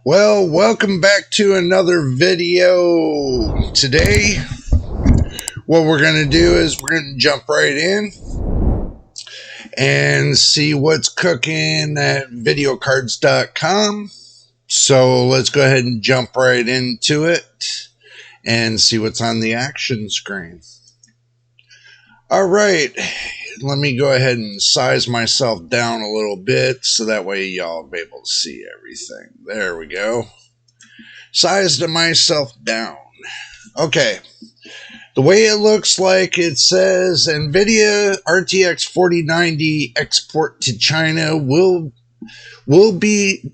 Well, welcome back to another video. Today, what we're going to do is we're going to jump right in and see what's cooking at videocards.com. So let's go ahead and jump right into it and see what's on the action screen. All right, let me go ahead and size myself down a little bit so that way y'all will be able to see everything. There we go. Sized myself down. Okay. The way it looks like, it says NVIDIA RTX 4090 export to China will be,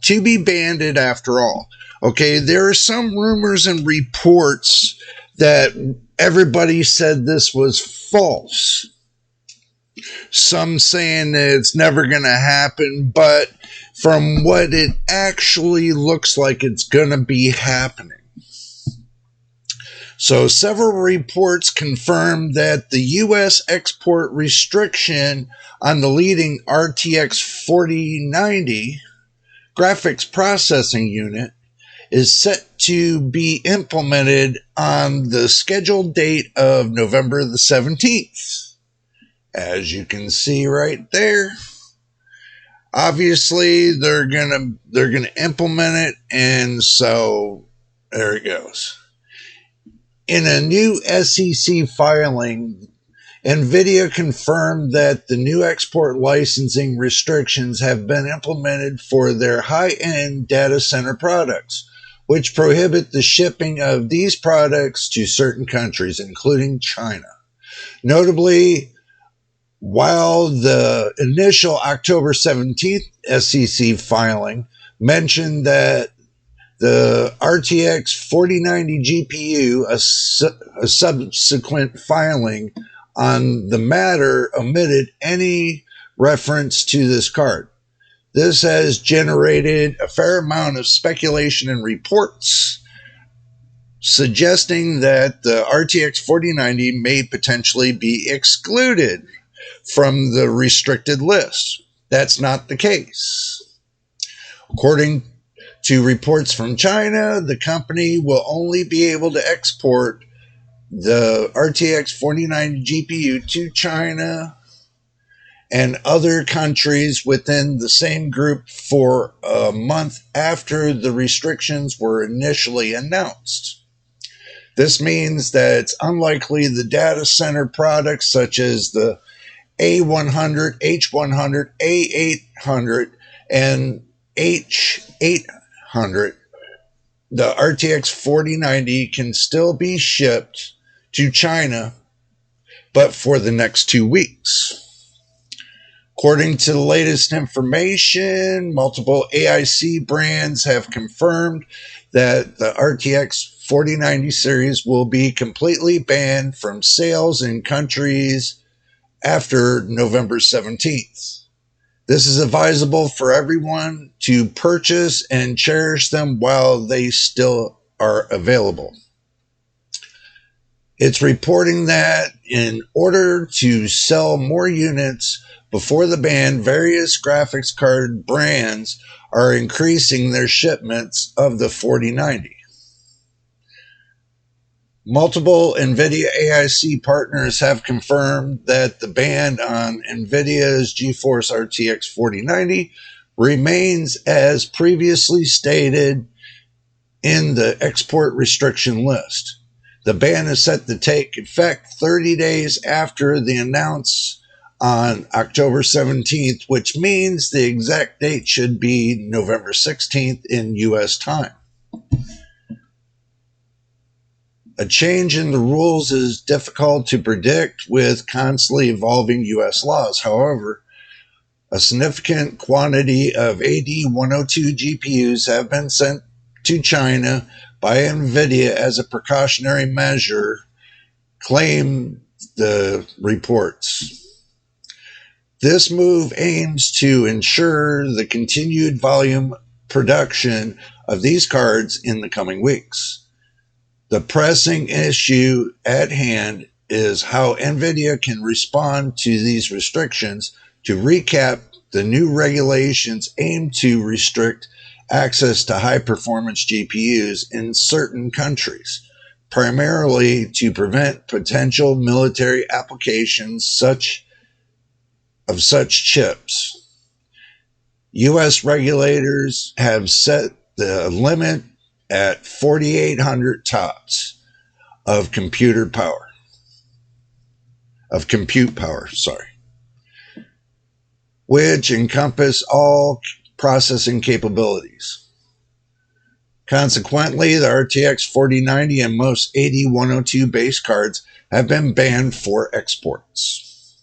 to be banned after all. Okay, there are some rumors and reports that everybody said this was false. Some saying that it's never going to happen, but from what it actually looks like, it's going to be happening. So several reports confirm that the U.S. export restriction on the leading RTX 4090 graphics processing unit is set to be implemented on the scheduled date of November the 17th. As you can see right there. Obviously, they're gonna implement it, and so there it goes. In a new SEC filing, NVIDIA confirmed that the new export licensing restrictions have been implemented for their high-end data center products, which prohibit the shipping of these products to certain countries, including China. Notably, while the initial October 17th SEC filing mentioned that the RTX 4090 GPU, a subsequent filing on the matter, omitted any reference to this card. This has generated a fair amount of speculation and reports suggesting that the RTX 4090 may potentially be excluded from the restricted list. That's not the case. According to reports from China, the company will only be able to export the RTX 4090 GPU to China and other countries within the same group for a month after the restrictions were initially announced. This means that it's unlikely the data center products such as the A100, H100, A800, and H800, the RTX 4090 can still be shipped to China, but for the next 2 weeks. According to the latest information, multiple AIC brands have confirmed that the RTX 4090 series will be completely banned from sales in countries after November 17th. This is advisable for everyone to purchase and cherish them while they still are available. It's reporting that in order to sell more units before the ban, various graphics card brands are increasing their shipments of the 4090. Multiple NVIDIA AIC partners have confirmed that the ban on NVIDIA's GeForce RTX 4090 remains as previously stated in the export restriction list. The ban is set to take effect 30 days after the announce on October 17th, which means the exact date should be November 16th in U.S. time. A change in the rules is difficult to predict with constantly evolving U.S. laws. However, a significant quantity of AD102 GPUs have been sent to China by NVIDIA as a precautionary measure, claim the reports. This move aims to ensure the continued volume production of these cards in the coming weeks. The pressing issue at hand is how NVIDIA can respond to these restrictions. To recap, the new regulations aim to restrict access to high-performance GPUs in certain countries, primarily to prevent potential military applications of such chips. U.S. regulators have set the limit at 4,800 TOPS of compute power, which encompass all processing capabilities. Consequently, the RTX 4090 and most 8102 base cards have been banned for exports.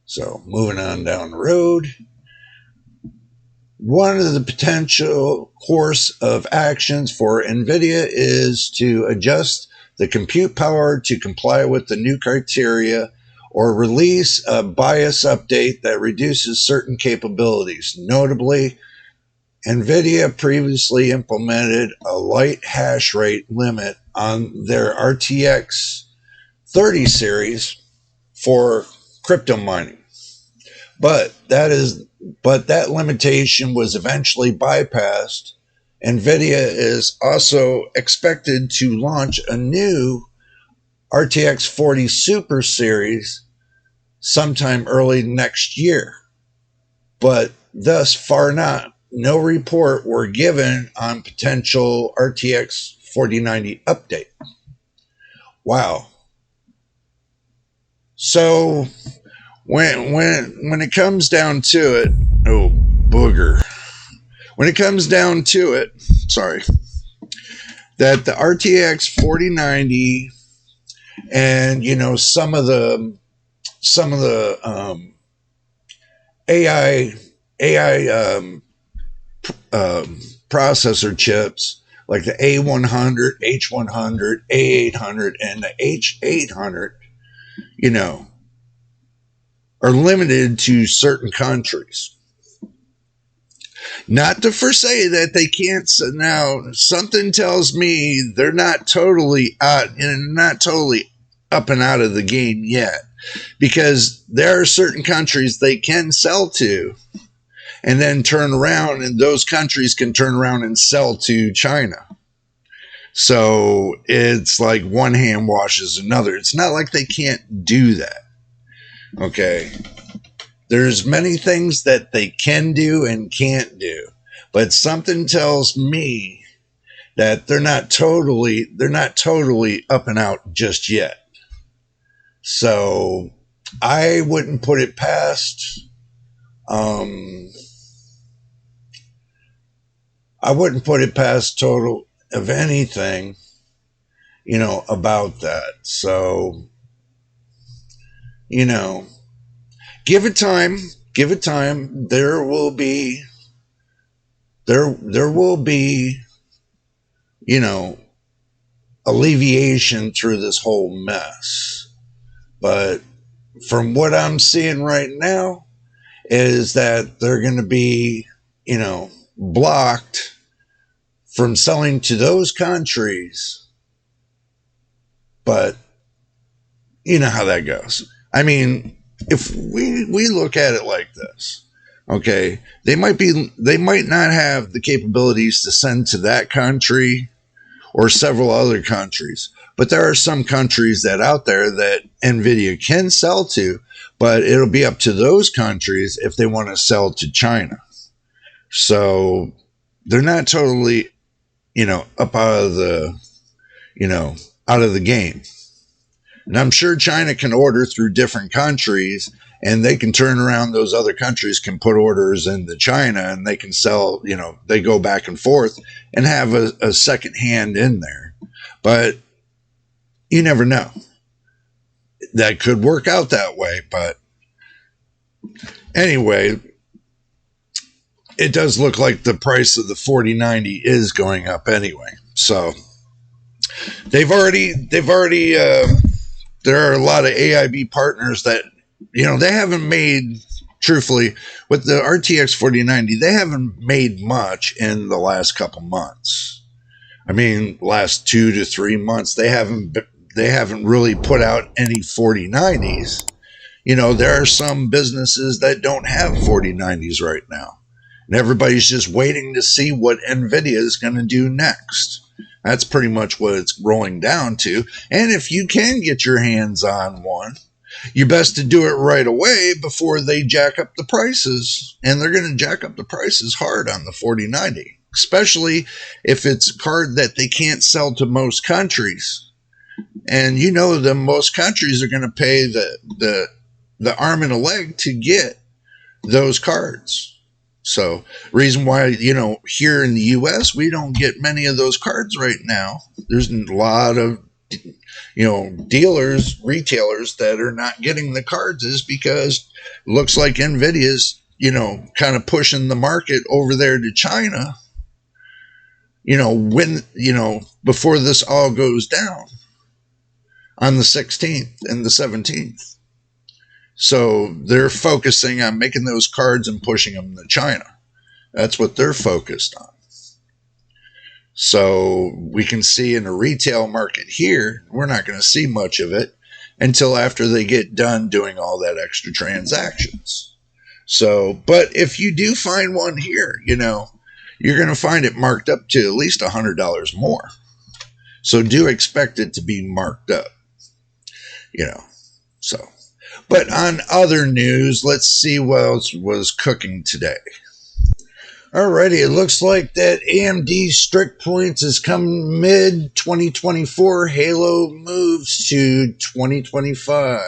So, moving on down the road. One of the potential course of actions for NVIDIA is to adjust the compute power to comply with the new criteria or release a BIOS update that reduces certain capabilities. Notably, NVIDIA previously implemented a light hash rate limit on their RTX 30 series for crypto mining. But that limitation was eventually bypassed. NVIDIA is also expected to launch a new RTX 40 Super series sometime early next year. But thus far no report were given on potential RTX 4090 update. Wow. So when it comes down to it, oh booger. When it comes down to it, that the RTX 4090 and some of the AI processor chips like the A100, H100, A800, and the H800, are limited to certain countries. Not to foresay that they can't. Now, something tells me they're not totally up and out of the game yet, because there are certain countries they can sell to and then turn around, and those countries can turn around and sell to China. So it's like one hand washes another. It's not like they can't do that. Okay. There's many things that they can do and can't do, but something tells me that they're not totally up and out just yet. So I wouldn't put it past total of anything, about that. So, give it time. There will be, alleviation through this whole mess. But from what I'm seeing right now is that they're going to be, blocked from selling to those countries. But you know how that goes. I mean, if we look at it like this, okay, they might not have the capabilities to send to that country or several other countries, but there are some countries that out there that NVIDIA can sell to, but it'll be up to those countries if they want to sell to China. So they're not totally, up out of the game. And I'm sure China can order through different countries, and they can turn around. Those other countries can put orders into China, and they can sell, they go back and forth and have a second hand in there. But you never know. That could work out that way. But anyway, it does look like the price of the 4090 is going up anyway. So they've already there are a lot of AIB partners that, they haven't made, truthfully, with the RTX 4090, they haven't made much in the last couple months. I mean, last 2 to 3 months, they haven't really put out any 4090s. There are some businesses that don't have 4090s right now. And everybody's just waiting to see what nvidia is going to do next. That's pretty much what it's rolling down to. And if you can get your hands on one, you're best to do it right away before they jack up the prices. And they're going to jack up the prices hard on the 4090, especially if it's a card that they can't sell to most countries. And you know them, most countries are going to pay the arm and a leg to get those cards. So, reason why, here in the U.S., we don't get many of those cards right now. There's a lot of, dealers, retailers that are not getting the cards is because it looks like NVIDIA's, kind of pushing the market over there to China, before this all goes down on the 16th and the 17th. So they're focusing on making those cards and pushing them to China. That's what they're focused on. So we can see in the retail market here, we're not going to see much of it until after they get done doing all that extra transactions. So, but if you do find one here, you're going to find it marked up to at least $100 more. So do expect it to be marked up, so. But on other news, let's see what else was cooking today. Alrighty, it looks like that AMD strict points is coming mid-2024. Halo moves to 2025.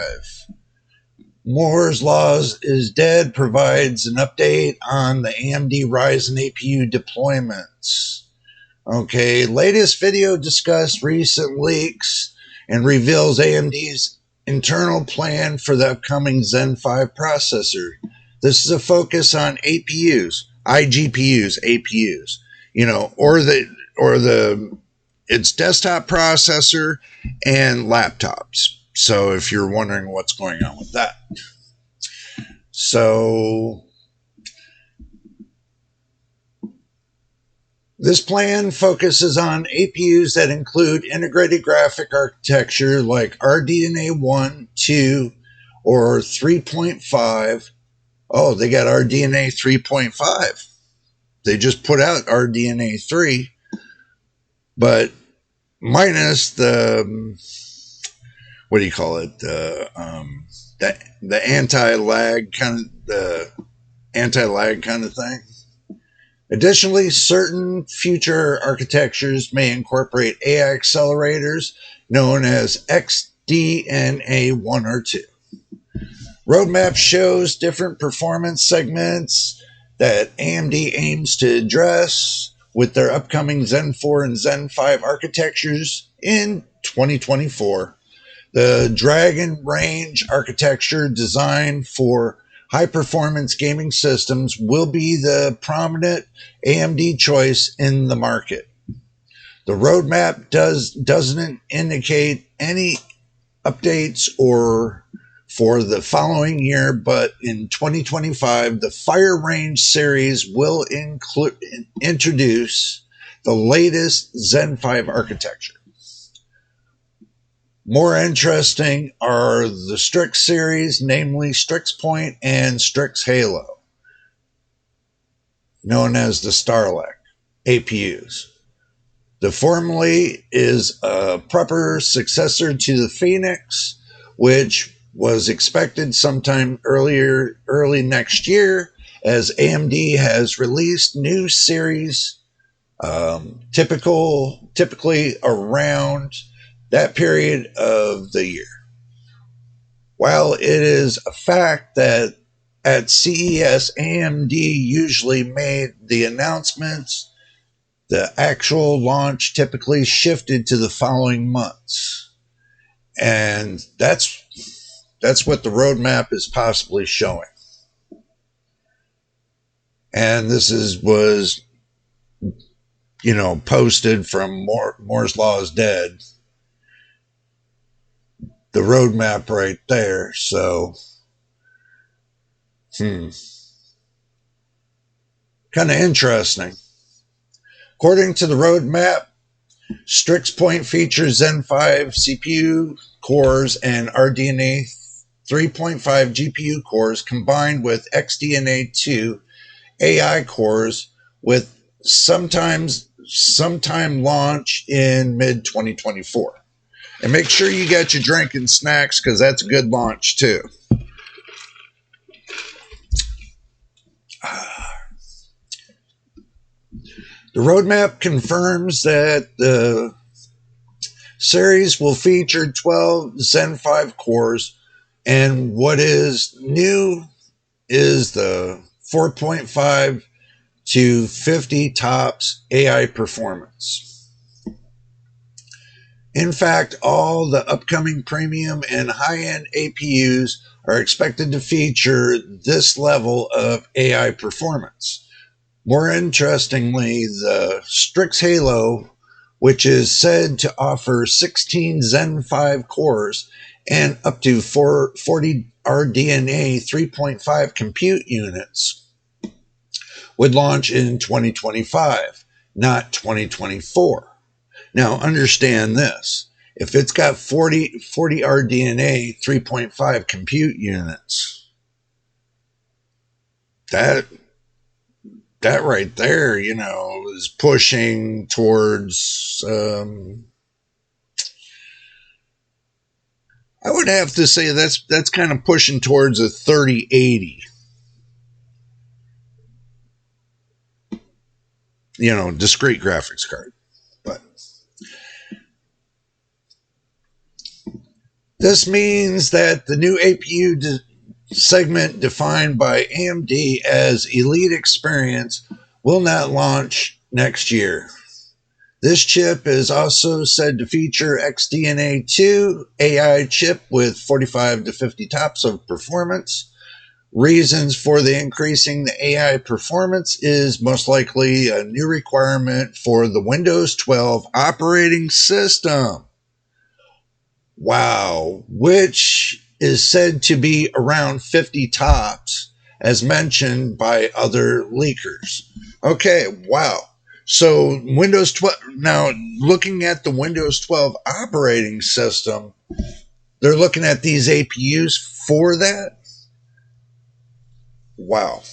Moore's Law is dead provides an update on the AMD Ryzen APU deployments. Okay, latest video discussed recent leaks and reveals AMD's internal plan for the upcoming Zen 5 processor. This is a focus on APUs, iGPUs, APUs, or its desktop processor and laptops. So if you're wondering what's going on with that. So this plan focuses on APUs that include integrated graphic architecture like RDNA 1, 2, or 3.5. Oh, they got RDNA 3.5. They just put out RDNA 3, but minus the, what do you call it? The anti-lag kind of thing. Additionally, certain future architectures may incorporate AI accelerators known as XDNA 1 or 2. Roadmap shows different performance segments that AMD aims to address with their upcoming Zen 4 and Zen 5 architectures in 2024. The Dragon Range architecture designed for high-performance gaming systems will be the prominent AMD choice in the market. The roadmap doesn't indicate any updates or for the following year, but in 2025, the Fire Range series will introduce the latest Zen 5 architecture. More interesting are the Strix series, namely Strix Point and Strix Halo, known as the Starlink APUs. The formerly is a proper successor to the Phoenix, which was expected sometime early next year, as AMD has released new series, typically around that period of the year. While it is a fact that at CES, AMD usually made the announcements, the actual launch typically shifted to the following months. And that's what the roadmap is possibly showing. And this was posted from Moore's Law is dead. The roadmap right there. So, kind of interesting. According to the roadmap, Strix Point features Zen 5 CPU cores and RDNA 3.5 GPU cores combined with XDNA 2 AI cores with sometime launch in mid 2024. And make sure you got your drink and snacks because that's a good launch too. The roadmap confirms that the series will feature 12 Zen 5 cores, and what is new is the 4.5 to 50 tops AI performance. In fact, all the upcoming premium and high-end APUs are expected to feature this level of AI performance. More interestingly, the Strix Halo, which is said to offer 16 Zen 5 cores and up to 40 RDNA 3.5 compute units, would launch in 2025, not 2024. Now, understand this. If it's got 40 RDNA 3.5 compute units, that right there, is pushing towards, I would have to say that's kind of pushing towards a 3080, discrete graphics card. But this means that the new APU segment defined by AMD as Elite Experience will not launch next year. This chip is also said to feature XDNA 2 AI chip with 45 to 50 tops of performance. Reasons for the increasing the AI performance is most likely a new requirement for the Windows 12 operating system. Wow, which is said to be around 50 tops, as mentioned by other leakers. Okay, wow. So Windows 12, now looking at the Windows 12 operating system, they're looking at these APUs for that? Wow.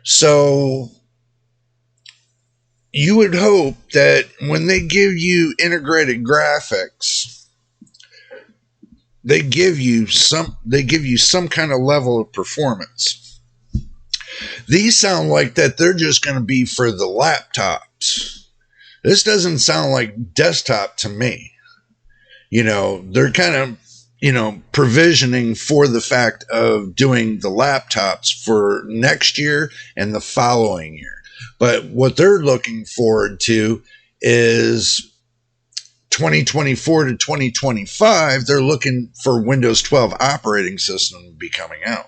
So you would hope that when they give you integrated graphics, they give you some kind of level of performance. These sound like that they're just going to be for the laptops. This doesn't sound like desktop to me. They're kind of, provisioning for the fact of doing the laptops for next year and the following year. But what they're looking forward to is 2024 to 2025. They're looking for Windows 12 operating system to be coming out.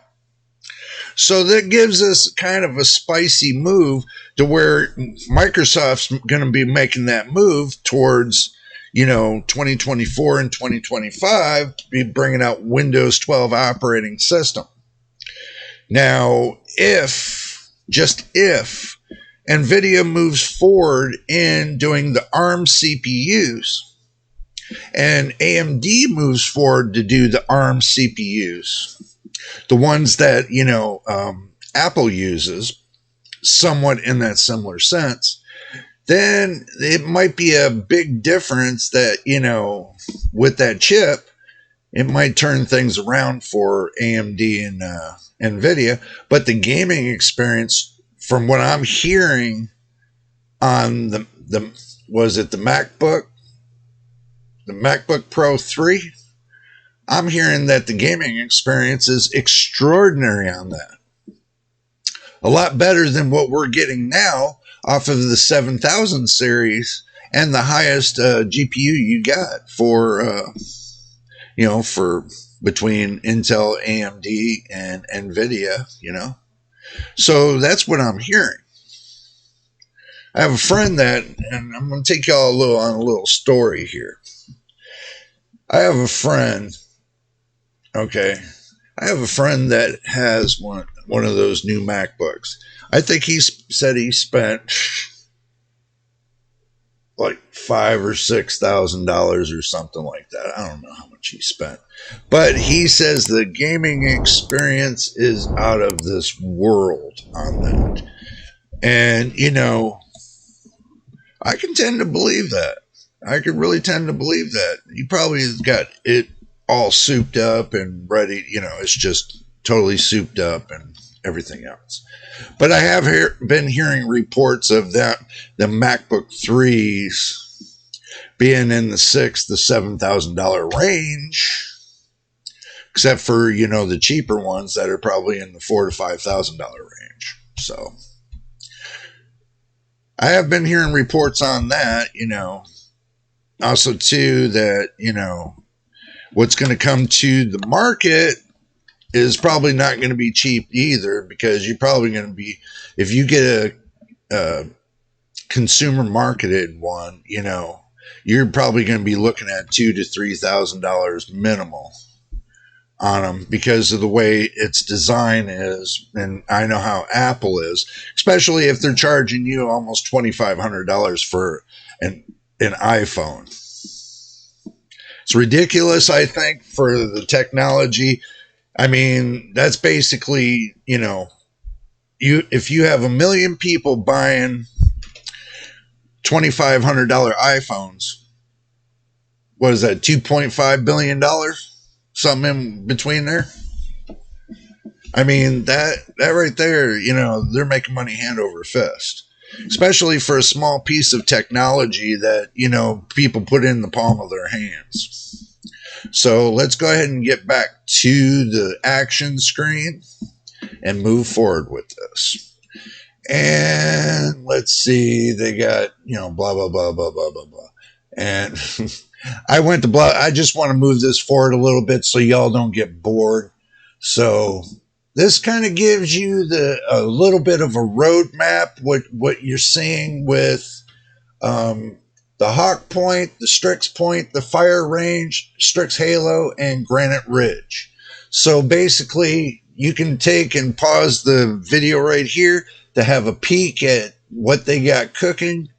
So that gives us kind of a spicy move to where Microsoft's going to be making that move towards, 2024 and 2025, be bringing out Windows 12 operating system. Now, if NVIDIA moves forward in doing the ARM CPUs and AMD moves forward to do the ARM CPUs, the ones that, Apple uses, somewhat in that similar sense, then it might be a big difference that, with that chip, it might turn things around for AMD and NVIDIA. But the gaming experience, from what I'm hearing on the MacBook Pro 3, I'm hearing that the gaming experience is extraordinary on that. A lot better than what we're getting now off of the 7000 series and the highest GPU you got for between Intel, AMD, and NVIDIA, So that's what I'm hearing. I have a friend and I'm going to take y'all on a little story here. I have a friend that has one of those new MacBooks. I think he said he spent like $5,000 or $6,000 or something like that. I don't know how much he spent, but he says the gaming experience is out of this world on that. And I can tend to believe that. I could really tend to believe that. He probably has got it all souped up and ready. It's just totally souped up and everything else. But I have been hearing reports of that the MacBook 3s being in the $7,000 range, except for the cheaper ones that are probably in the $4,000 to $5,000 range. So I have been hearing reports on that. Also too that what's going to come to the market is probably not going to be cheap either, because you're probably going to be, if you get a consumer marketed one, you're probably going to be looking at $2,000 to $3,000 minimal on them, because of the way its design is. And I know how Apple is, especially if they're charging you almost $2,500 for an iPhone. It's ridiculous, I think, for the technology. I mean, that's basically, if you have 1 million people buying $2,500 iPhones, what is that, $2.5 billion? Something in between there. I mean, that right there, they're making money hand over fist, especially for a small piece of technology that, people put in the palm of their hands. So let's go ahead and get back to the action screen and move forward with this. And let's see, they got, blah, blah, blah, blah, blah, blah, blah. And I just want to move this forward a little bit so y'all don't get bored. So this kind of gives you a little bit of a roadmap, what you're seeing with the Hawk Point, the Strix Point, the Fire Range, Strix Halo, and Granite Ridge. So basically, you can take and pause the video right here to have a peek at what they got cooking.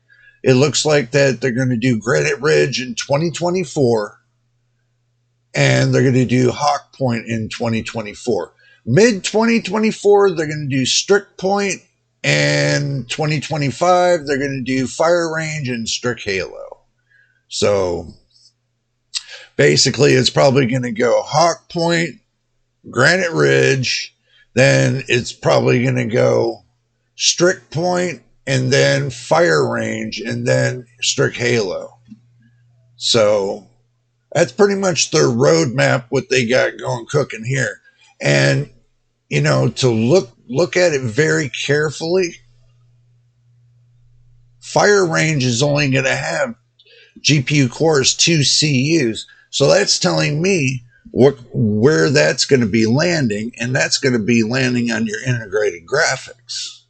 It looks like that they're going to do Granite Ridge in 2024, and they're going to do Hawk Point in 2024. Mid-2024, they're going to do Strix Point, and 2025, they're going to do Fire Range and Strix Halo. So basically, it's probably going to go Hawk Point, Granite Ridge, then it's probably going to go Strix Point, and then Fire Range, and then Strix Halo. So that's pretty much their roadmap, what they got going cooking here. And, to look at it very carefully, Fire Range is only going to have GPU cores, 2 CUs. So that's telling me where that's going to be landing, and that's going to be landing on your integrated graphics.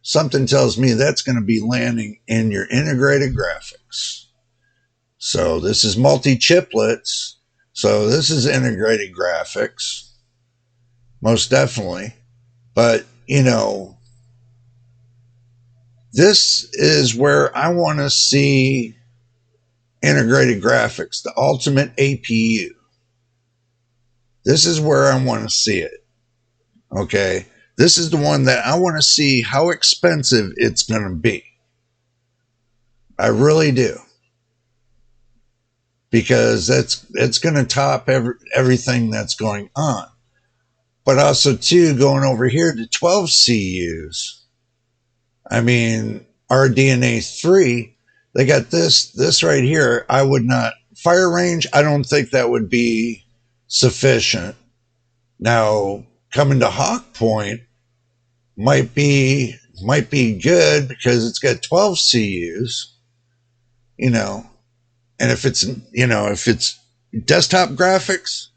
Something tells me that's going to be landing in your integrated graphics. So this is multi-chiplets. So this is integrated graphics. Most definitely. But, this is where I want to see integrated graphics, the ultimate APU. This is where I want to see it. Okay. This is the one that I want to see how expensive it's going to be. I really do. Because it's going to top everything that's going on. But also, too, going over here to 12 CUs. I mean, RDNA 3, they got this right here. I would not, Fire Range, I don't think that would be sufficient. Now, coming to Hawk Point might be good because it's got 12 CUs, and if it's desktop graphics,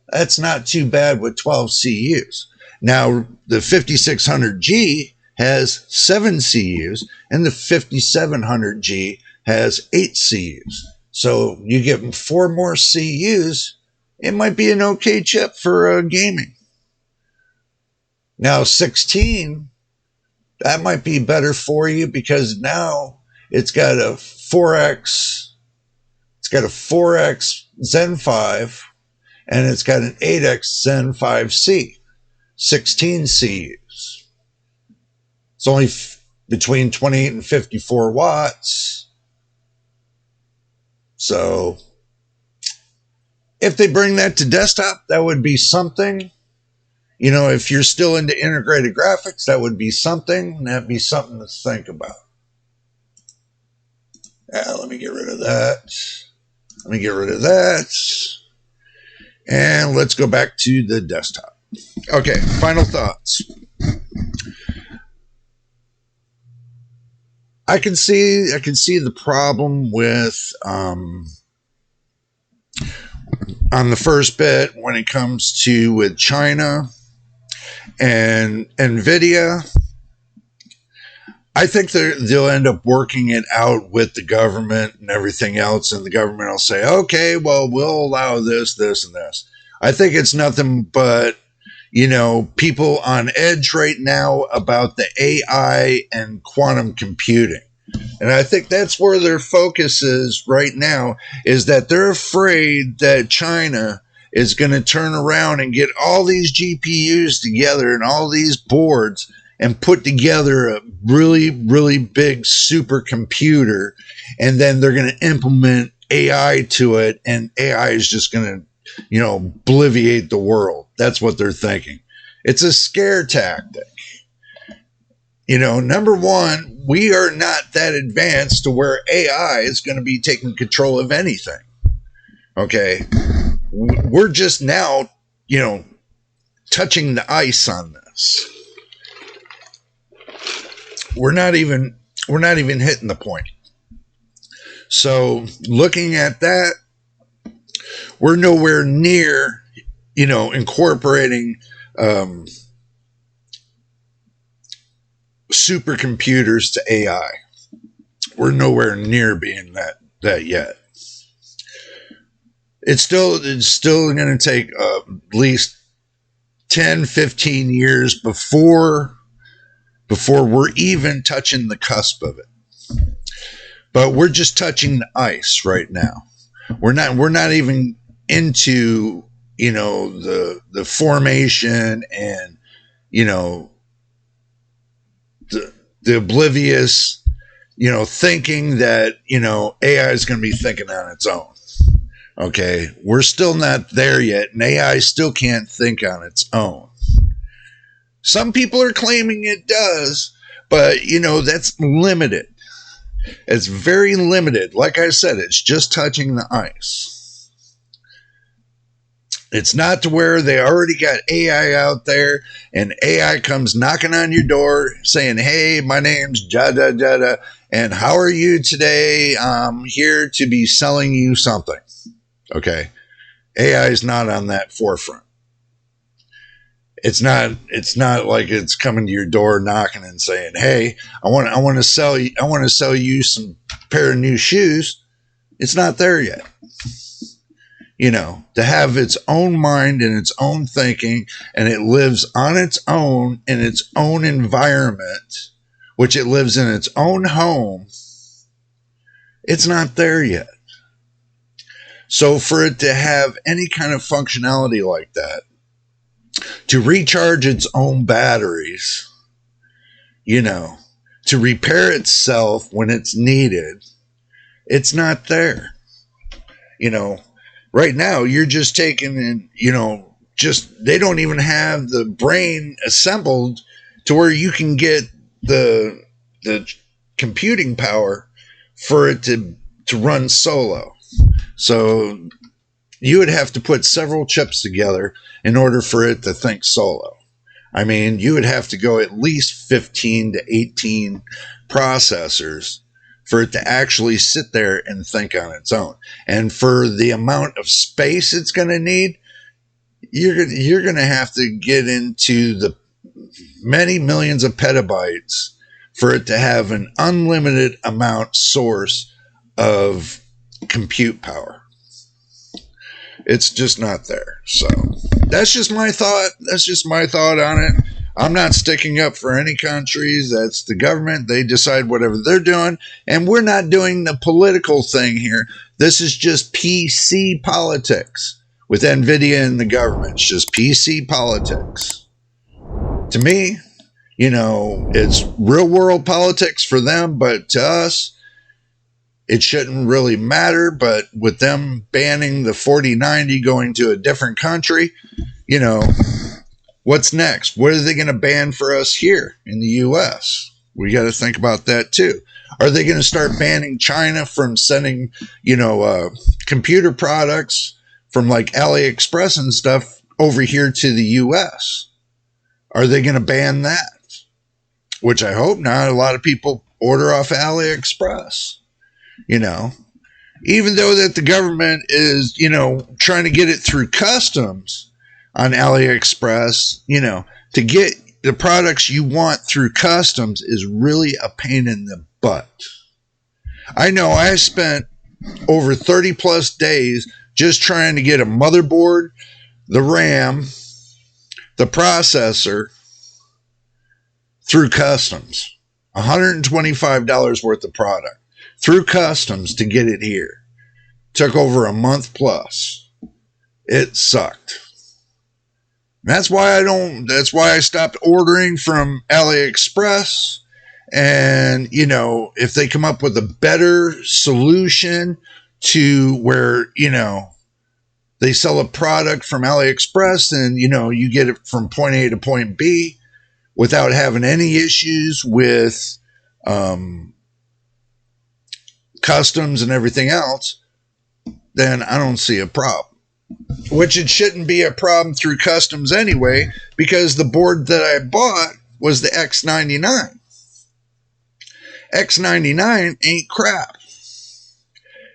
that's not too bad with 12 CUs. Now, the 5600G has 7 CUs, and the 5700G has 8 CUs. So you get 4 more CUs, it might be an okay chip for gaming. Now, 16, that might be better for you because now It's got a 4x. It's got a 4x Zen 5, and it's got an 8x Zen 5C, 16 CUs. It's only between 28 and 54 watts. So if they bring that to desktop, that would be something. You know, if you're still into integrated graphics, that would be something. That'd be something to think about. Let me get rid of that. Let me get rid of that. And let's go back to the desktop. Okay, final thoughts. I can see the problem with on the first bit when it comes to with China and nvidia. I think they'll end up working it out with the government and everything else, and the government will say, okay, well, we'll allow this, this, and this. I think it's nothing but, you know, people on edge right now about the AI and quantum computing. And I think that's where their focus is right now, is that they're afraid that China is going to turn around and get all these GPUs together and all these boards and put together a really, really big supercomputer. And then they're going to implement AI to it, and AI is just going to, you know, obliviate the world. That's what they're thinking. It's a scare tactic. You know, number one, we are not that advanced to where AI is going to be taking control of anything. Okay. We're just now, you know, touching the ice on this. We're not even hitting the point. So looking at that, we're nowhere near, you know, incorporating supercomputers to AI. We're nowhere near being that yet. It's still going to take at least 10, 15 years before we're even touching the cusp of it. But we're just touching the ice right now. We're not even into, you know, the formation and, you know, the oblivious, you know, thinking that, you know, AI is going to be thinking on its own. Okay, we're still not there yet, and AI still can't think on its own. Some people are claiming it does, but, you know, that's limited. It's very limited. Like I said, it's just touching the ice. It's not to where they already got AI out there and AI comes knocking on your door saying, hey, my name's Jada Jada, and how are you today? I'm here to be selling you something. Okay. AI is not on that forefront. It's not like it's coming to your door knocking and saying, hey, I want to sell you some pair of new shoes. It's not there yet. You know, to have its own mind and its own thinking, and it lives on its own in its own environment, which it lives in its own home. It's not there yet. So for it to have any kind of functionality like that, to recharge its own batteries, you know, to repair itself when it's needed, it's not there. You know, right now you're just taking in, you know, just they don't even have the brain assembled to where you can get the computing power for it to run solo. So you would have to put several chips together in order for it to think solo. I mean, you would have to go at least 15 to 18 processors for it to actually sit there and think on its own. And for the amount of space it's going to need, you're going to have to get into the many millions of petabytes for it to have an unlimited amount source of compute power. It's just not there. So that's just my thought. That's just my thought on it. I'm not sticking up for any countries. That's the government. They decide whatever they're doing. And we're not doing the political thing here. This is just PC politics with nvidia and the government. It's just PC politics. To me, it's real world politics for them, but to us, it shouldn't really matter. But with them banning the 4090 going to a different country, what's next? What are they going to ban for us here in the U.S.? We got to think about that too. Are they going to start banning China from sending, computer products from like AliExpress and stuff over here to the U.S.? Are they going to ban that? Which I hope not. A lot of people order off AliExpress, even though that the government is, trying to get it through customs on AliExpress, to get the products you want through customs is really a pain in the butt. I know I spent over 30 plus days just trying to get a motherboard, the RAM, the processor through customs. $125 worth of product through customs to get it here. Took over a month plus. It sucked. That's why I stopped ordering from AliExpress. And, if they come up with a better solution to where, they sell a product from AliExpress and, you get it from point A to point B without having any issues with customs and everything else, then I don't see a problem. Which it shouldn't be a problem through customs anyway, because the board that I bought was the X99. X99 ain't crap.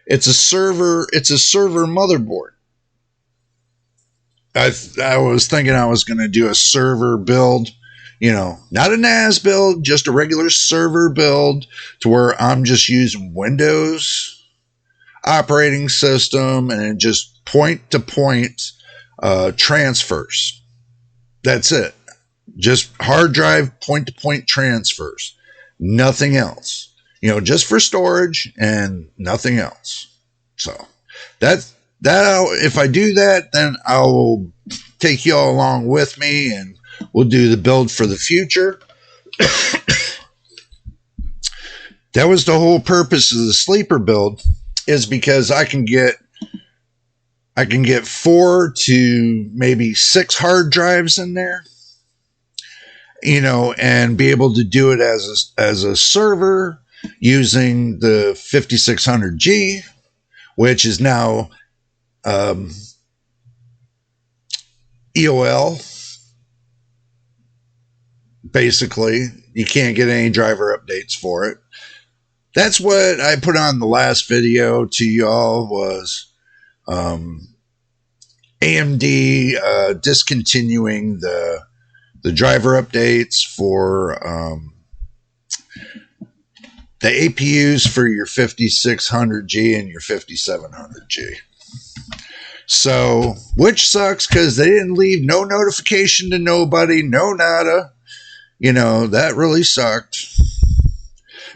It's a server motherboard. I was thinking I was going to do a server build, not a NAS build, just a regular server build to where I'm just using Windows operating system and just point to point transfers. That's it. Just hard drive point to point transfers. Nothing else. Just for storage and nothing else. So that if I do that, then I will take you all along with me and we'll do the build for the future. That was the whole purpose of the sleeper build, is because I can get 4 to maybe 6 hard drives in there, and be able to do it as a server using the 5600G, which is now EOL. Basically, you can't get any driver updates for it. That's what I put on the last video to y'all, was AMD discontinuing the driver updates for the APUs for your 5600G and your 5700G. So, which sucks because they didn't leave no notification to nobody, no nada. That really sucked.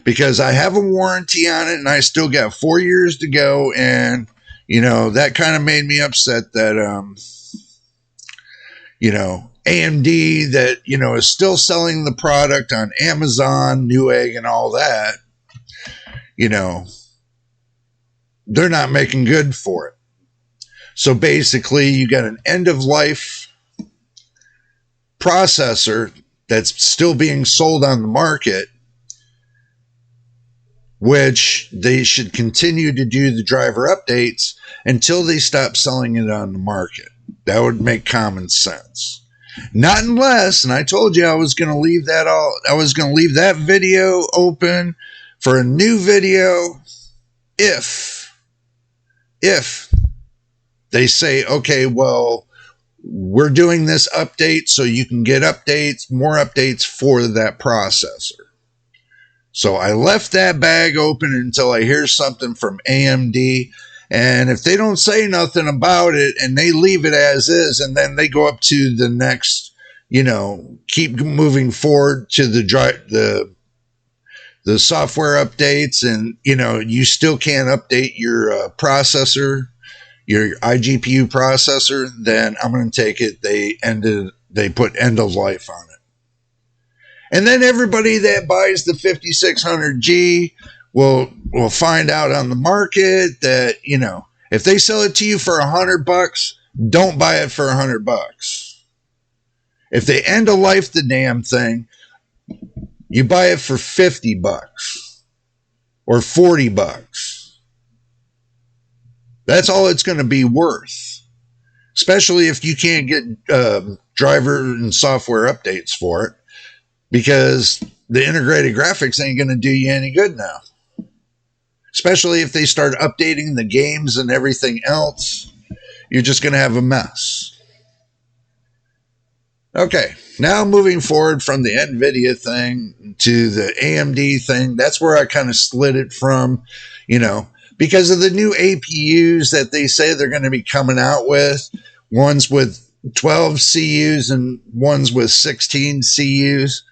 Because I have a warranty on it and I still got 4 years to go. And, that kind of made me upset that, AMD that, is still selling the product on Amazon, Newegg, and all that, they're not making good for it. So basically, you got an end-of-life processor that's still being sold on the market, which they should continue to do the driver updates until they stop selling it on the market. That would make common sense. Not unless, and I told you I was going to leave that video open for a new video if they say, okay, well, we're doing this update so you can get more updates for that processor. So I left that bag open until I hear something from AMD. And if they don't say nothing about it and they leave it as is, and then they go up to the next, keep moving forward to the software updates, and you still can't update your processor, your iGPU processor, then I'm going to take it they put end of life on it. And then everybody that buys the 5600G will find out on the market that, if they sell it to you for $100, don't buy it for $100. If they end of life the damn thing, you buy it for $50 or $40. That's all it's going to be worth, especially if you can't get driver and software updates for it, because the integrated graphics ain't going to do you any good now. Especially if they start updating the games and everything else, you're just going to have a mess. Okay, now moving forward from the NVIDIA thing to the AMD thing, that's where I kind of slid it from, because of the new APUs that they say they're going to be coming out with, ones with 12 CUs and ones with 16 CUs.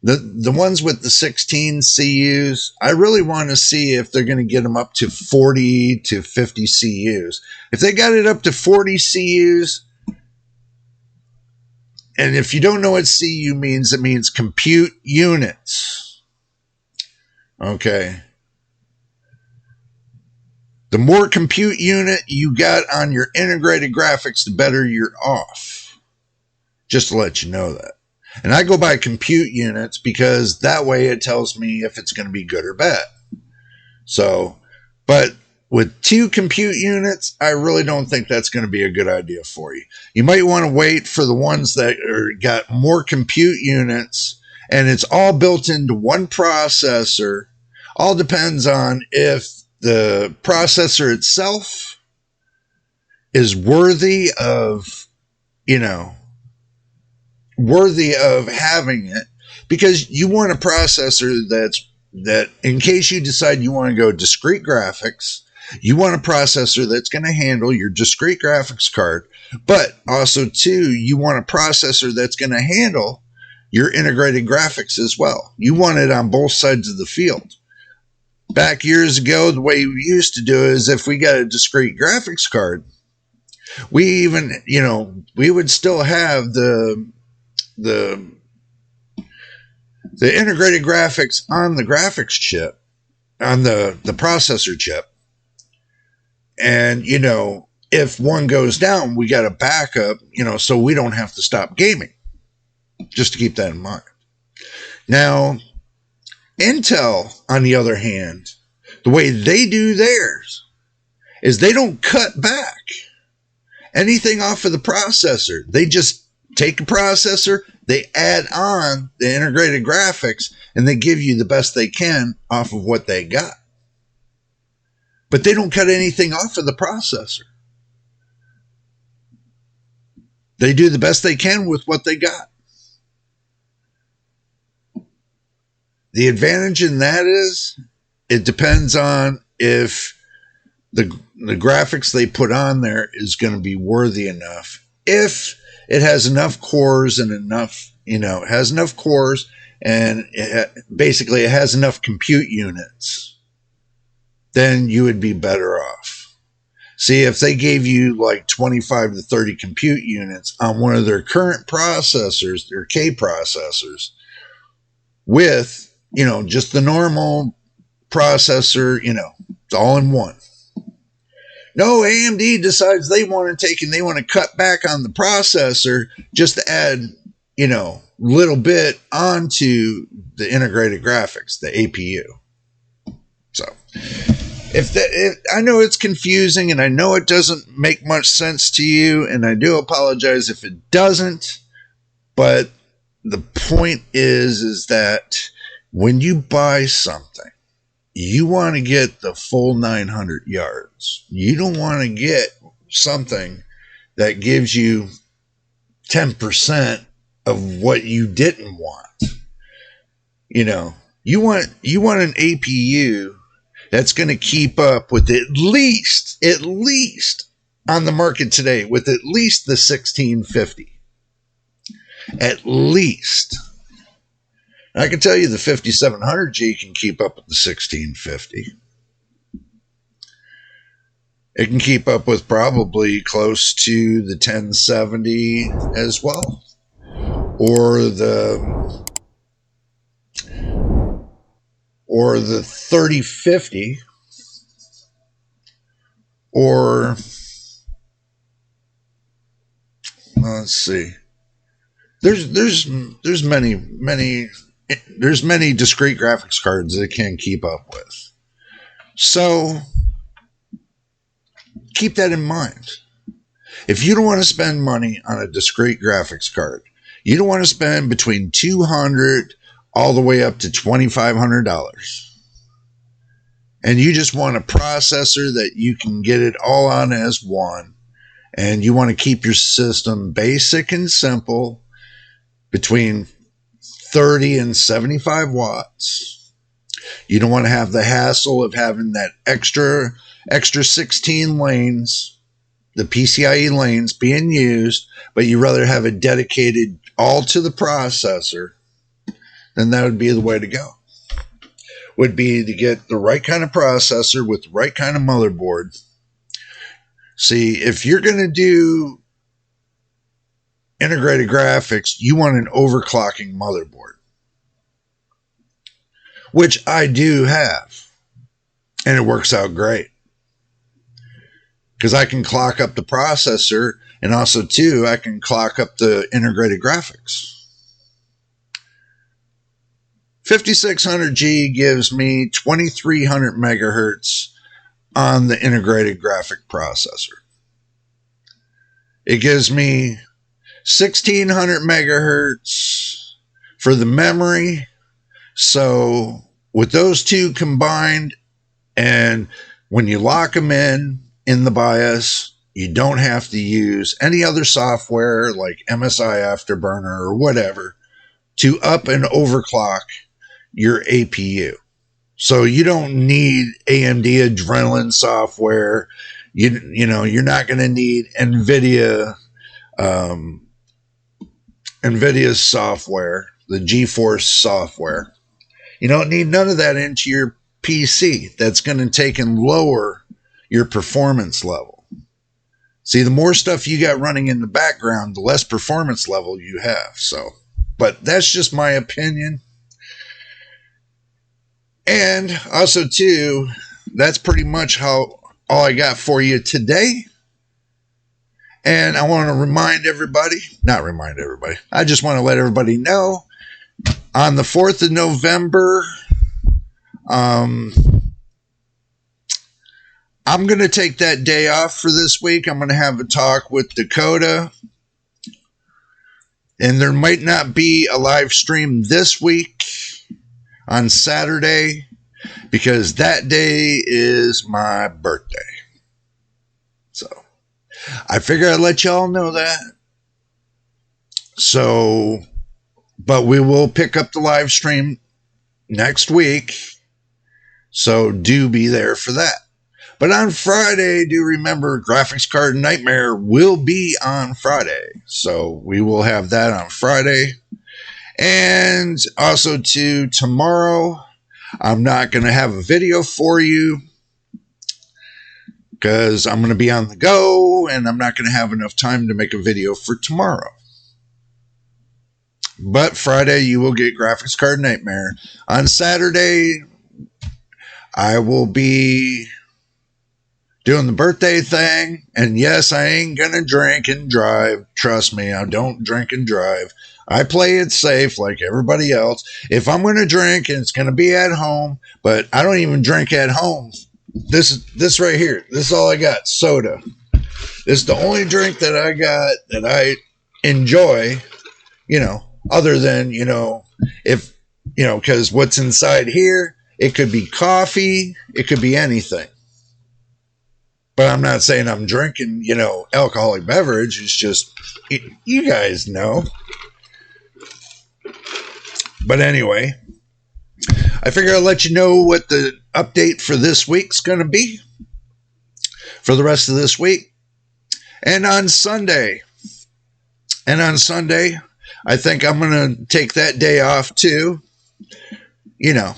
The ones with the 16 CUs, I really want to see if they're going to get them up to 40 to 50 CUs. If they got it up to 40 CUs, and if you don't know what CU means, it means compute units. Okay. The more compute unit you got on your integrated graphics, the better you're off. Just to let you know that. And I go by compute units because that way it tells me if it's going to be good or bad. So, but with 2 compute units, I really don't think that's going to be a good idea for you. You might want to wait for the ones that got more compute units, and it's all built into one processor. All depends on if the processor itself is worthy of having it, because you want a processor that in case you decide you want to go discrete graphics, you want a processor that's going to handle your discrete graphics card, but also too, you want a processor that's going to handle your integrated graphics as well. You want it on both sides of the field. Back years ago, the way we used to do it is if we got a discrete graphics card, we would still have the integrated graphics on the graphics chip, on the processor chip. And, if one goes down, we got a backup, so we don't have to stop gaming. Just to keep that in mind. Now, Intel, on the other hand, the way they do theirs is they don't cut back anything off of the processor. They just take a processor, they add on the integrated graphics, and they give you the best they can off of what they got. But they don't cut anything off of the processor. They do the best they can with what they got. The advantage in that is it depends on if the graphics they put on there is going to be worthy enough. If it has enough cores and enough, it has enough cores and basically it has enough compute units, then you would be better off. See, if they gave you like 25 to 30 compute units on one of their current processors, their K processors, with, just the normal processor, it's all in one. No, AMD decides they want to cut back on the processor just to add, little bit onto the integrated graphics, the APU. So, I know it's confusing and I know it doesn't make much sense to you, and I do apologize if it doesn't, but the point is that when you buy something, you want to get the full 900 yards. You don't want to get something that gives you 10% of what you didn't want. You want an APU that's going to keep up with at least on the market today with at least the 1650. At least. I can tell you the 5700G can keep up with the 1650. It can keep up with probably close to the 1070 as well. Or the 3050, or let's see. There's many discrete graphics cards that it can keep up with. So keep that in mind. If you don't want to spend money on a discrete graphics card, you don't want to spend between $200 all the way up to $2,500. And you just want a processor that you can get it all on as one, and you want to keep your system basic and simple, between 30 and 75 watts. You don't want to have the hassle of having that extra 16 lanes, the PCIe lanes being used, but you rather have it dedicated all to the processor. Then that would be the way to go. Would be to get the right kind of processor with the right kind of motherboard. See, if you're going to do integrated graphics, you want an overclocking motherboard, which I do have, and it works out great because I can clock up the processor, and also too I can clock up the integrated graphics. 5600G gives me 2300 megahertz on the integrated graphic processor. It gives me 1600 megahertz for the memory. So with those two combined, and when you lock them in the BIOS, you don't have to use any other software like MSI Afterburner or whatever to up and overclock your APU. So you don't need AMD Adrenalin software. You know, you're not going to need NVIDIA's software, the GeForce software. You don't need none of that into your PC. That's going to take and lower your performance level. See, the more stuff you got running in the background, the less performance level you have. So, but that's just my opinion. And also, too, that's pretty much all I got for you today. And I want to I just want to let everybody know on the 4th of November, I'm going to take that day off for this week. I'm going to have a talk with Dakota. And there might not be a live stream this week on Saturday, because that day is my birthday. So I figure I'd let y'all know that. So, but we will pick up the live stream next week. So do be there for that. But on Friday, do remember Graphics Card Nightmare will be on Friday. So we will have that on Friday. And also to tomorrow, I'm not going to have a video for you because I'm going to be on the go and I'm not going to have enough time to make a video for tomorrow. But Friday, you will get Graphics Card Nightmare. On Saturday, I will be doing the birthday thing. And yes, I ain't going to drink and drive. Trust me, I don't drink and drive. I play it safe like everybody else. If I'm going to drink, and it's going to be at home, but I don't even drink at home. This right here, this is all I got, soda. This is the only drink that I got that I enjoy, you know, other than, you know, if, you know, because what's inside here, it could be coffee, it could be anything. But I'm not saying I'm drinking, you know, alcoholic beverage. It's just, you guys know. But anyway, I figure I'll let you know what the update for this week's going to be for the rest of this week. And on Sunday, I think I'm going to take that day off too, you know,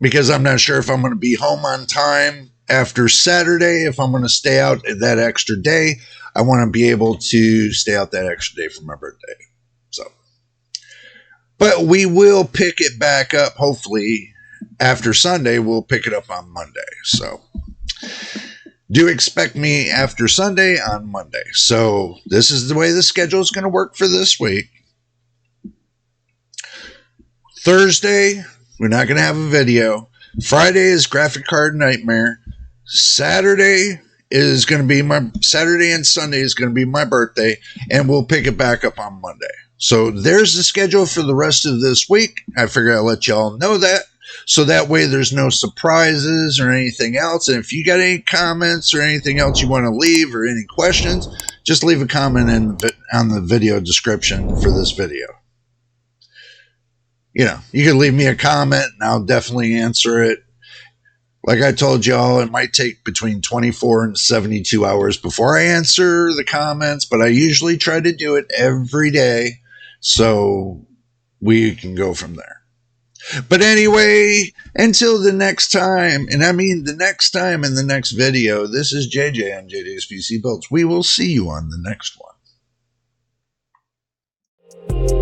because I'm not sure if I'm going to be home on time after Saturday, if I'm going to stay out that extra day. I want to be able to stay out that extra day for my birthday. So, but we will pick it back up, hopefully, after Sunday. We'll pick it up on Monday. So, do expect me after Sunday on Monday. So, this is the way the schedule is going to work for this week. Thursday, we're not going to have a video. Friday is Graphic Card Nightmare. Saturday is going to be Saturday and Sunday is going to be my birthday, and we'll pick it back up on Monday. So there's the schedule for the rest of this week. I figure I'll let y'all know that, so that way there's no surprises or anything else. And if you got any comments or anything else you want to leave or any questions, just leave a comment on the video description for this video. You know, you can leave me a comment and I'll definitely answer it. Like I told y'all, it might take between 24 and 72 hours before I answer the comments, but I usually try to do it every day so we can go from there. But anyway, until the next time, and I mean the next time in the next video, this is JJ on JJ's PC Builds. We will see you on the next one.